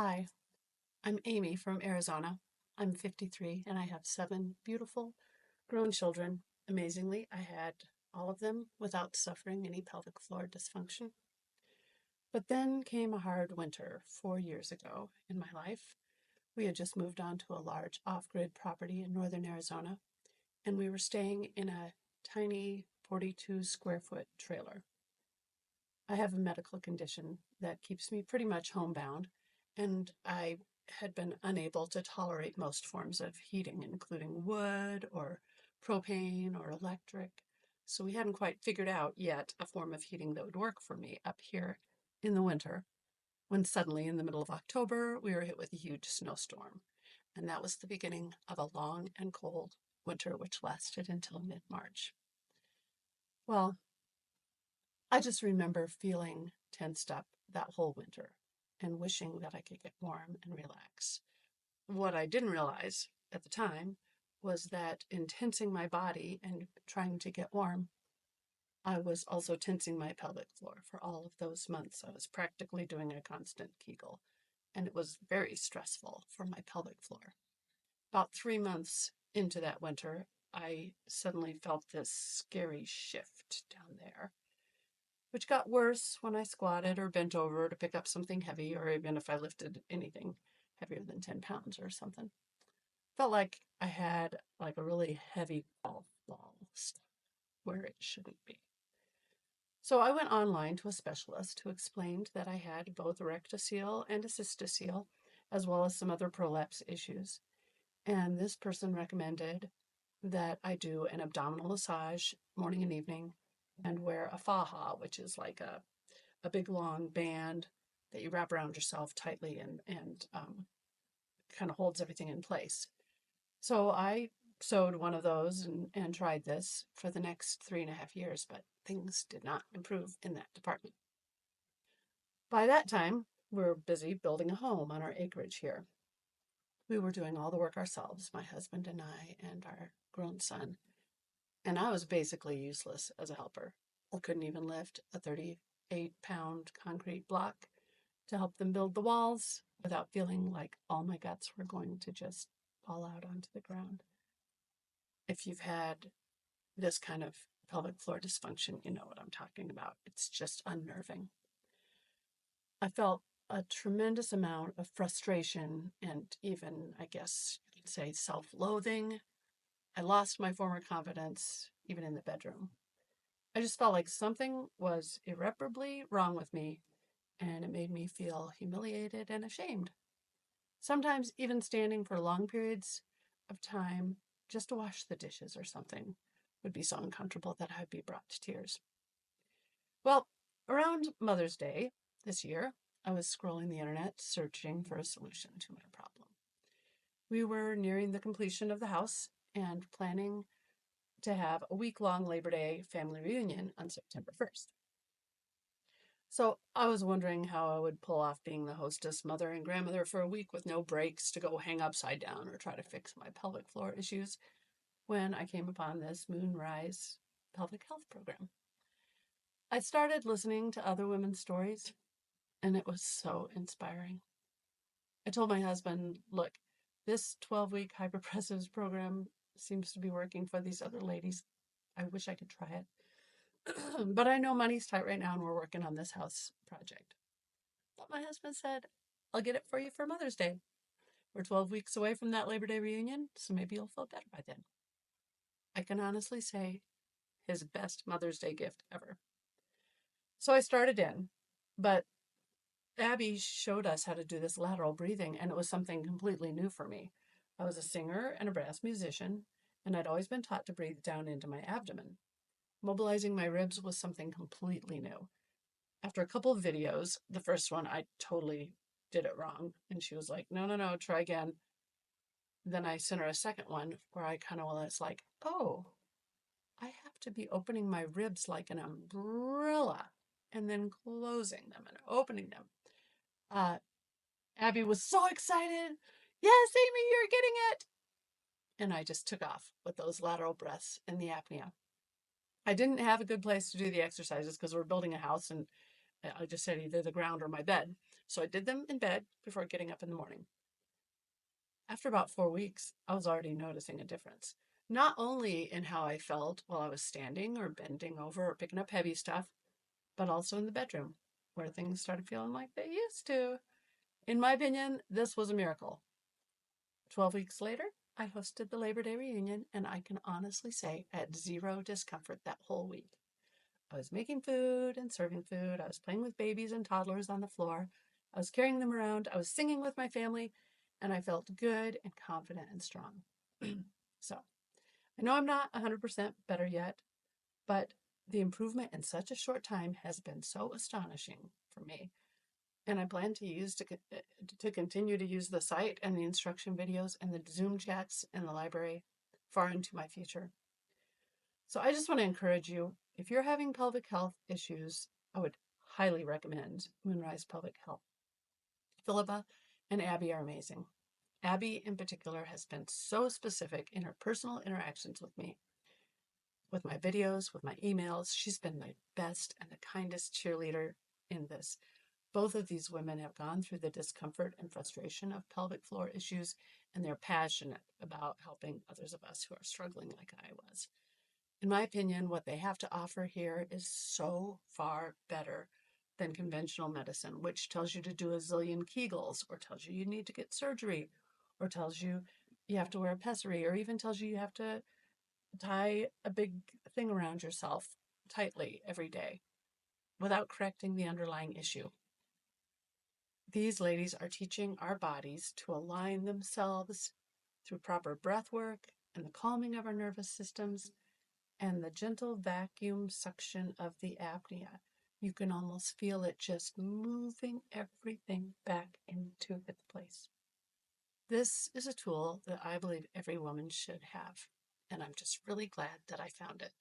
Hi, I'm Amy from Arizona. I'm 53 and I have seven beautiful grown children. Amazingly, I had all of them without suffering any pelvic floor dysfunction. But then came a hard winter 4 years ago in my life. We had just moved on to a large off grid property in northern Arizona, and we were staying in a tiny 42 square foot trailer. I have a medical condition that keeps me pretty much homebound, and I had been unable to tolerate most forms of heating, including wood or propane or electric. So we hadn't quite figured out yet a form of heating that would work for me up here in the winter, when suddenly in the middle of October we were hit with a huge snowstorm. And that was the beginning of a long and cold winter, which lasted until mid March. Well, I just remember feeling tensed up that whole winter and wishing that I could get warm and relax. What I didn't realize at the time was that in tensing my body and trying to get warm, I was also tensing my pelvic floor for all of those months. I was practically doing a constant Kegel, and it was very stressful for my pelvic floor. About 3 months into that winter, I suddenly felt this scary shift down there, which got worse when I squatted or bent over to pick up something heavy, or even if I lifted anything heavier than 10 pounds or something. Felt like I had like a really heavy golf ball stuck where it shouldn't be. So I went online to a specialist who explained that I had both erectocele and a cystocele, as well as some other prolapse issues. And this person recommended that I do an abdominal massage morning and evening and wear a faja, which is like a big long band that you wrap around yourself tightly and kind of holds everything in place. So I sewed one of those and tried this for the next 3.5 years, but things did not improve in that department. By that time, we were busy building a home on our acreage here. We were doing all the work ourselves, my husband and I, and our grown son. And I was basically useless as a helper. I couldn't even lift a 38-pound concrete block to help them build the walls without feeling like all my guts were going to just fall out onto the ground. If you've had this kind of pelvic floor dysfunction, you know what I'm talking about. It's just unnerving. I felt a tremendous amount of frustration and even, I guess you could say, self loathing. I lost my former confidence, even in the bedroom. I just felt like something was irreparably wrong with me, and it made me feel humiliated and ashamed. Sometimes, even standing for long periods of time just to wash the dishes or something would be so uncomfortable that I'd be brought to tears. Well, around Mother's Day this year, I was scrolling the internet searching for a solution to my problem. We were nearing the completion of the house and planning to have a week-long Labor Day family reunion on September 1st. So I was wondering how I would pull off being the hostess, mother, and grandmother for a week with no breaks to go hang upside down or try to fix my pelvic floor issues when I came upon this MoonRise pelvic health program. I started listening to other women's stories, and it was so inspiring. I told my husband, look, this 12-week hyperpressives program seems to be working for these other ladies. I wish I could try it. But I know money's tight right now and we're working on this house project. But my husband said, I'll get it for you for Mother's Day. We're 12 weeks away from that Labor Day reunion, so maybe you'll feel better by then. I can honestly say his best Mother's Day gift ever. So I started in, but Abby showed us how to do this lateral breathing, and it was something completely new for me. I was a singer and a brass musician, and I'd always been taught to breathe down into my abdomen. Mobilizing my ribs was something completely new. After a couple of videos, the first one I totally did it wrong, and she was like, no, no, no, try again. Then I sent her a second one where I kind of was like, oh, I have to be opening my ribs like an umbrella and then closing them and opening them. Uh, Abby was so excited. Yes, Amy, you're getting it. And I just took off with those lateral breaths and the apnea. I didn't have a good place to do the exercises because we're building a house and I just said either the ground or my bed. So I did them in bed before getting up in the morning. After about 4 weeks, I was already noticing a difference, not only in how I felt while I was standing or bending over or picking up heavy stuff, but also in the bedroom, where things started feeling like they used to. In my opinion, this was a miracle. 12 weeks later, I hosted the Labor Day reunion, and I can honestly say I had zero discomfort that whole week. I was making food and serving food. I was playing with babies and toddlers on the floor. I was carrying them around. I was singing with my family, and I felt good and confident and strong. So I know I'm not 100% better yet, but the improvement in such a short time has been so astonishing for me. And I plan to continue to use the site and the instruction videos and the Zoom chats in the library far into my future. So I just want to encourage you, if you're having pelvic health issues, I would highly recommend MoonRise Pelvic Health. Philippa and Abby are amazing. Abby, in particular, has been so specific in her personal interactions with me, with my videos, with my emails. She's been the best and the kindest cheerleader in this. Both of these women have gone through the discomfort and frustration of pelvic floor issues, and they're passionate about helping others of us who are struggling like I was. In my opinion, what they have to offer here is so far better than conventional medicine, which tells you to do a zillion Kegels, or tells you need to get surgery, or tells you you have to wear a pessary, or even tells you have to tie a big thing around yourself tightly every day without correcting the underlying issue. These ladies are teaching our bodies to align themselves through proper breath work and the calming of our nervous systems and the gentle vacuum suction of the apnea. You can almost feel it just moving everything back into its place. This is a tool that I believe every woman should have, and I'm just really glad that I found it.